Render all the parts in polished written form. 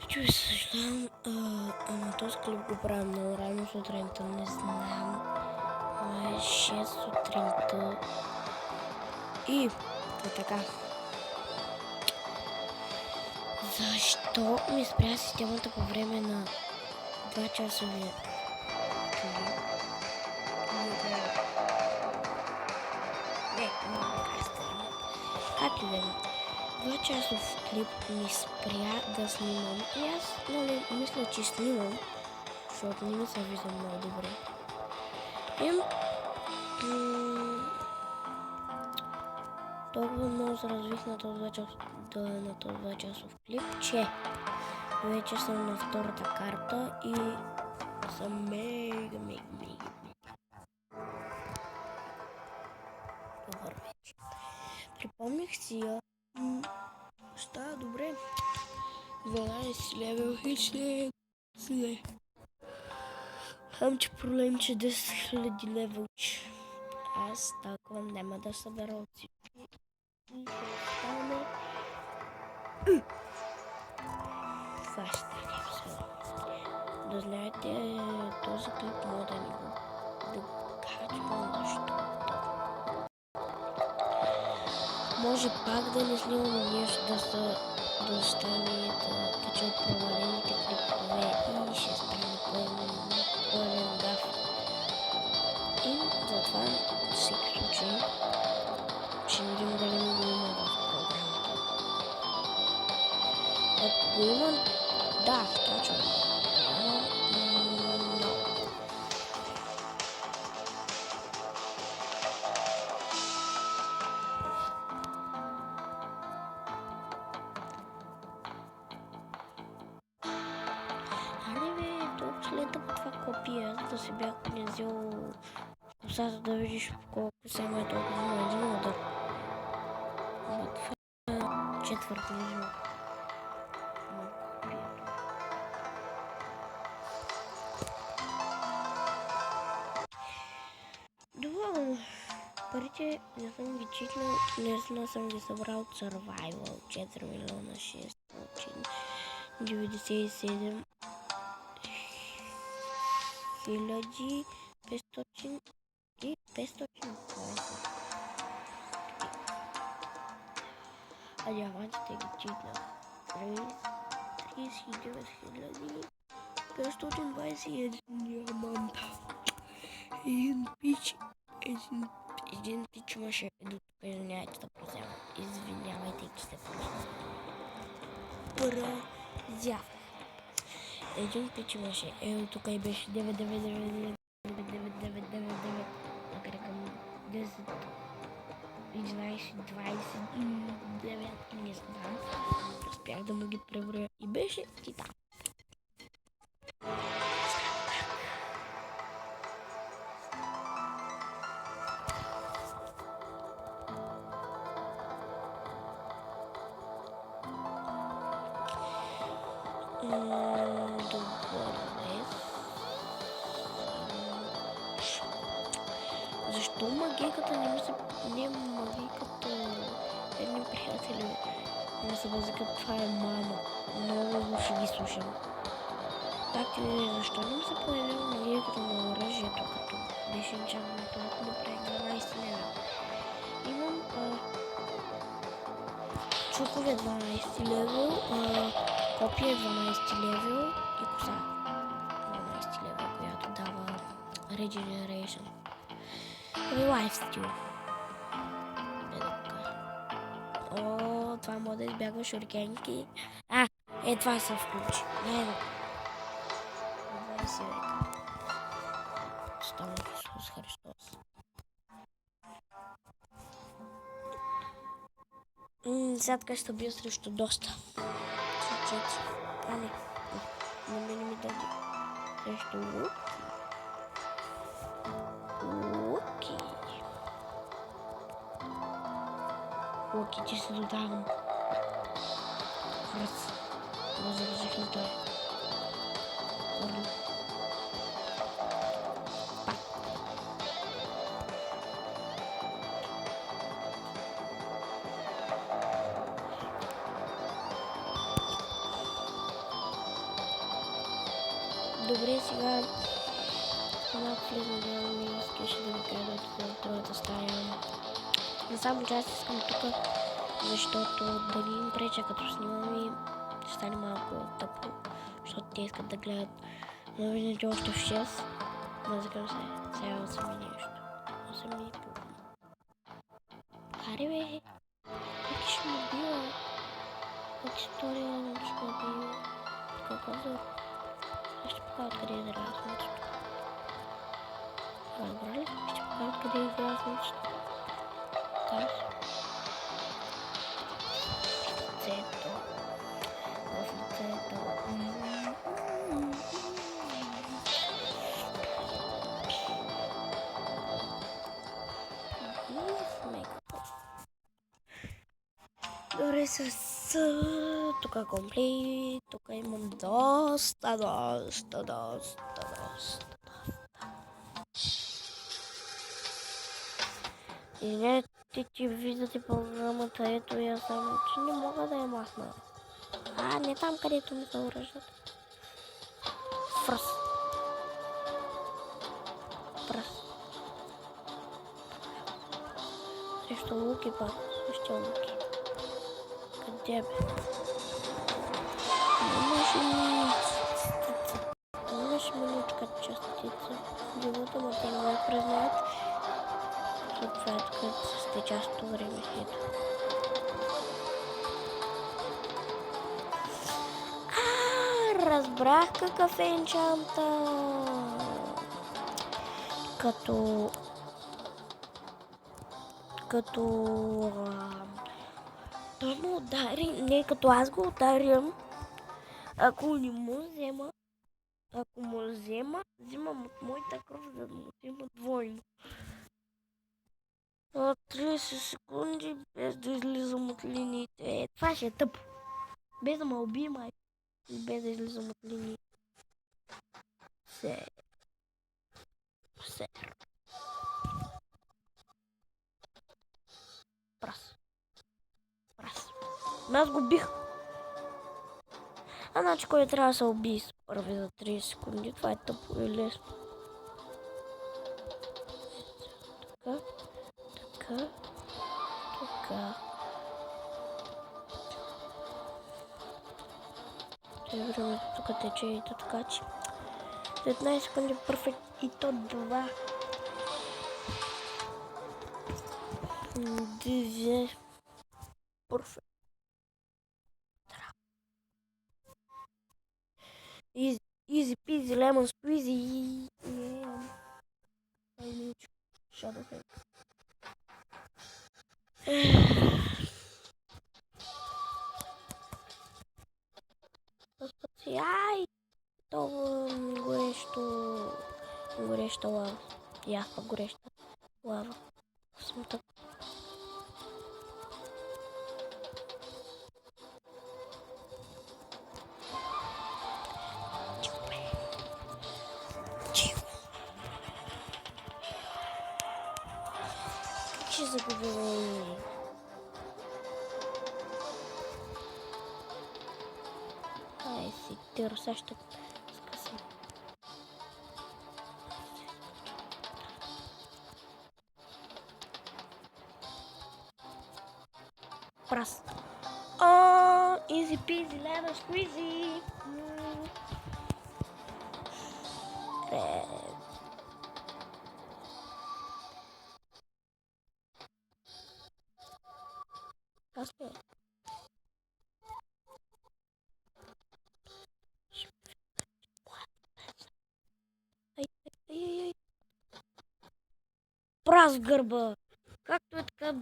Чуй, съжалявам, ама този клип го правя много рано сутринта, не знам. Но е 6 сутринта. И е така. Защо ми спря системата по време на 2-часовия клип? Не, как и да е. 2-часов клип ми спря да снимам. И аз, нали, мисля, че снимам, защото не ми се вижда много добре. И толкова много се развих на този 2-часов клип, че вече съм на втората карта и съм мега добър вече. Припомних си я. Става добре. 12 левел хич не е. Хам, че проблем, че 10 000 левел. Аз толкова няма да събера от всички. И ще остане. Това ще стане все. Да знаете, този клип мога да ни го качвам, защото може пак да не снимам нещо, да стане да качат провалените клипове и ще стане пълен гаф. И затова всеки случай ще видим дали ми го има в програмата. Ако го има, да, качвам. Лента по това копия, за да се бях не взел косата да видиш колко само е толкова на един удар. Но това е четвърти ниво на копието. Доволно. Парите не съм ги читнал, наистина съм ги събрал от Survival 4 милиона 697 хиляди 500 и 520. А диамантите ги читнах. 39 хиляди 521 диаманта. Един пич имаше до тук, извинявайте да прозява. Извинявайте, че се прозява. Един пич имаше. Ето тук и беше 9999999. Накъде към 10, 11, 29, не знам. Успях да му ги преброя. И беше титан. Защо магиката не ми се... Не магиката... Едни приятели не се възикат, това е мама. Много ще ги слушам. Както и защо не ми се появява магиката на оръжието, като беше джамното, ако направих 12 лева. Имам чукове 12 левел, копия 12 левел и коса 12 левел, която дава Regeneration. Лайфстил. О, това може да избягва шуркенки. Това се включи. Ето. 20 века. Става Исус Христос. Сега така ще бия срещу доста. Чичици. Не ми даде. Срещу Луки. Луки, че се додавам. Връц. Възразих на това. Добре, сега малко влезна дело и искаше да ви кажа да отида в другата стая. Не само че аз искам тук, защото да ни им преча като снимам и ще стане малко тъпо, защото те искат да гледат новините още в 6. Мазикам се, сега 8 и нещо. 8 и половина. Харе бе! Как ще ме бива? Как история ще ме бива? Какъв зор? Ще покажат къде е изрязването. Разбрали? Ще покажат къде е изрязването. Така. Лицето. В лицето. Добре, тук е комплит, тук имам доста. Извинете, че виждате програмата, ето я само, че не мога да я махна. Не там, където ми се уръждат. Фръс. Срещу луки пак, срещу луки. Къде бе? Имаш минучка частица. Живота му те не признаят. Това е тук с течащото време. Ето. Разбрах какъв е енчанта. Като той му удари, не като аз го ударям, ако не му взема, ако му взема, взимам от моята кръв, за да му взема двойно. 30 секунди, без да излизам от линиите. Това ще е тъпо. Без да ме убие, май. Без да излизам от линиите. Сер. Прас. Аз го бих. Значи кой трябва да се убие с първи за 30 секунди. Това е тъпо и лесно. Така. Времето тук тече и то така, че 15 секунди перфект и то 2. 2. Перфект. Easy peasy lemon squeezy. Shadow Fake. Ай! Това гореща лава. Яха гореща лава. Съм так. Ще загубим. Ай си, тероса ще скъсам. Прас. Easy peasy lemon squeezy. Kasper. Ай. Прас в гърба. Както е така.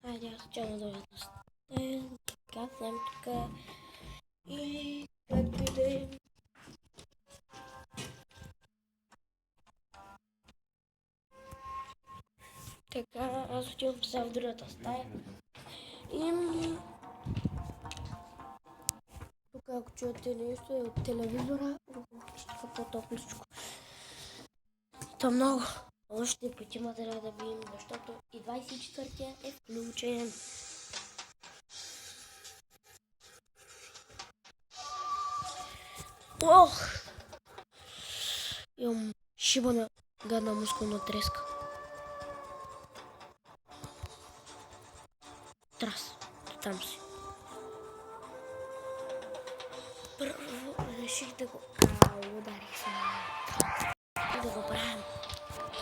Айде, аз чакам да видя. Така, взем така. И както и да е. Така, аз отивам сега в другата стая. И тук, ако чуете нещо, е от телевизора. Ще е по-топличко. То много. Още пътима трябва да видим, защото и 24-тия е включен. Ох! Имам шибана гадна мускулна треска. Трас. Там си. Първо реших да го... ударих се. И да го правим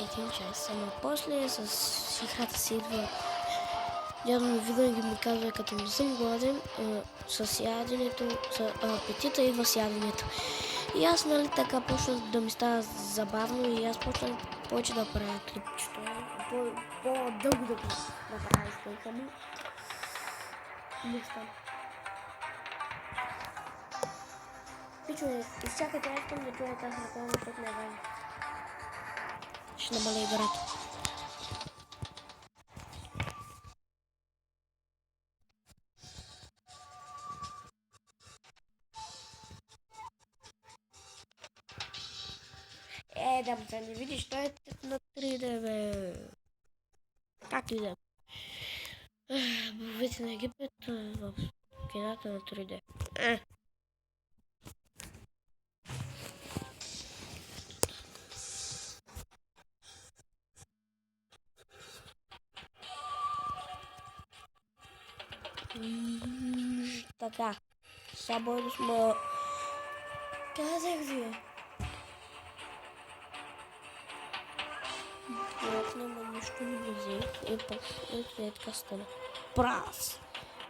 един час. Ама после с играта си идва. Дядо ми винаги ми казва, като не съм гладен, с яденето, с апетита идва с яденето. И аз, нали, така почна да ми става забавно и аз почнах повече да правя клипчето. По-дълго да го направя стойка му. Не стана. Пичове, изчакайте, аз искам да чуя тази реклама, защото не е важно. Ще намаля играта. Да се не видиш, той е на 3D, бе. Как и да? Боговете на Египет в кината на 3D. Така, само сме... Казах ви. Няма нищо не влезе и после така стана. Прас!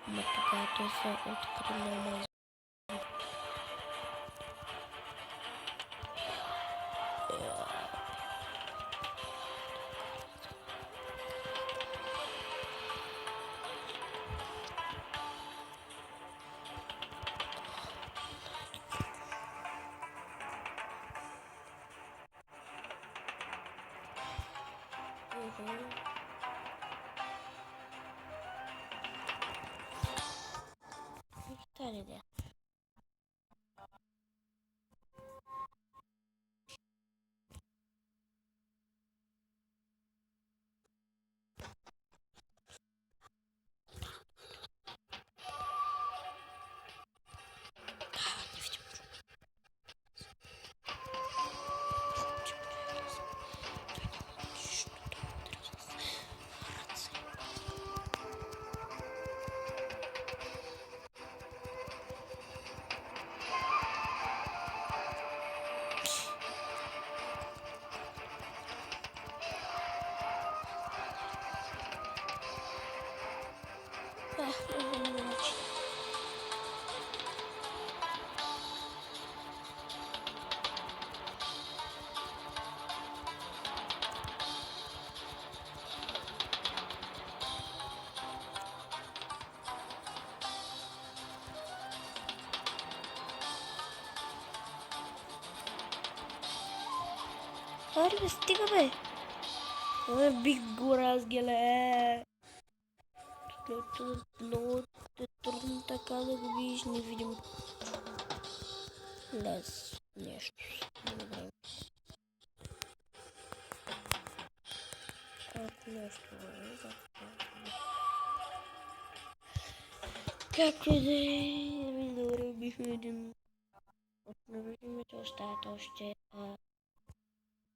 Ма така, той се откри нормално. Тази идея. Аре бе, стига бе! Бих го разгеле! Много е трудно така да го видиш, не видим лес нещо. Добре. Ако нещо е, както и да е, добре, бихме един от новите остават още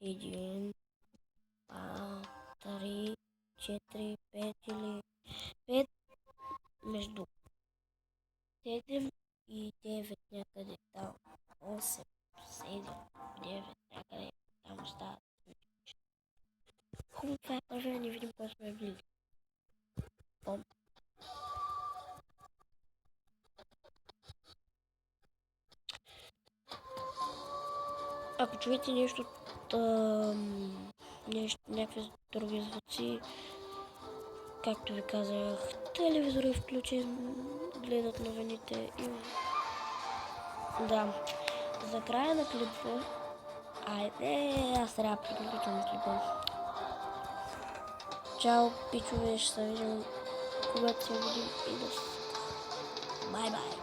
един, 3, 4, 5 или 5 между 7 и 9 някъде там. 8, 7, 9 някъде там остават. Хубаво, това е първо да не видим какво сме били. Ако чуете нещо някакви други звуци, както ви казах, телевизор е включен, гледат новините и... Да, за края на клипа, айде, аз трябва да приключвам клипа. Чао, пичове, ще се видим, когато се видим и да... Бай-бай!